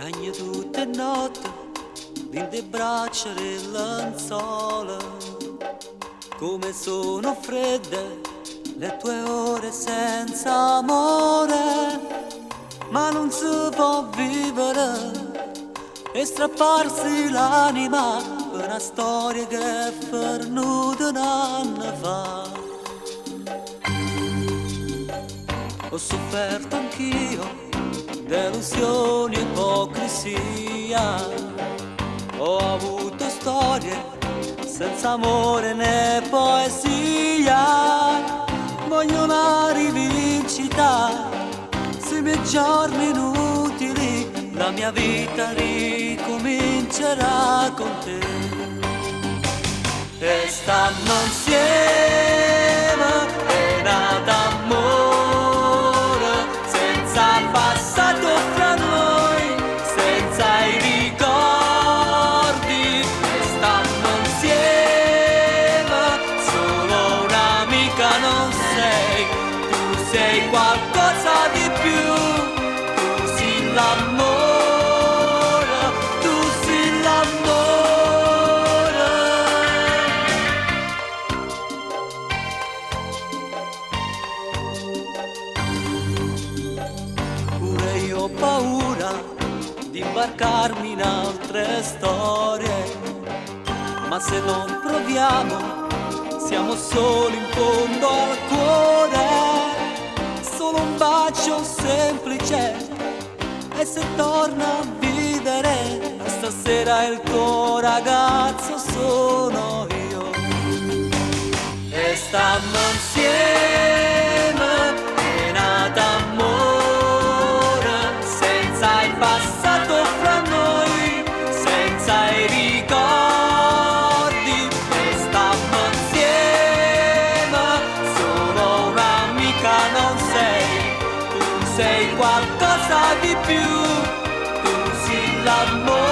Cagna tutte notte, in le braccia del lenzuola, come sono fredde le tue ore senza amore, ma non si può vivere e strapparsi l'anima per una storia che è fernuta un anno fa. Ho sofferto anch'io delusioni e ipocrisia, ho avuto storie senza amore né poesia. Voglio una rivincita, se i miei giorni inutili, la mia vita ricomincerà con te. E stanno insieme, è nata amore, senza il passato fra noi, senza i ricordi. E stanno insieme, solo un'amica non sei, tu sei qualcosa di più, tu sei l'amore, tu sei l'amore. Pure io ho paura di imbarcarmi in altre storie, ma se non proviamo siamo soli in fondo al cuore. Solo un bacio semplice e se torna a vivere, stasera il tuo ragazzo sono io. E stanno insieme, è nata amore, senza il passato fra noi, senza i ricordi. E stanno insieme, solo un'amica non sei, tu sei qualcosa di più, tu sei l'amore.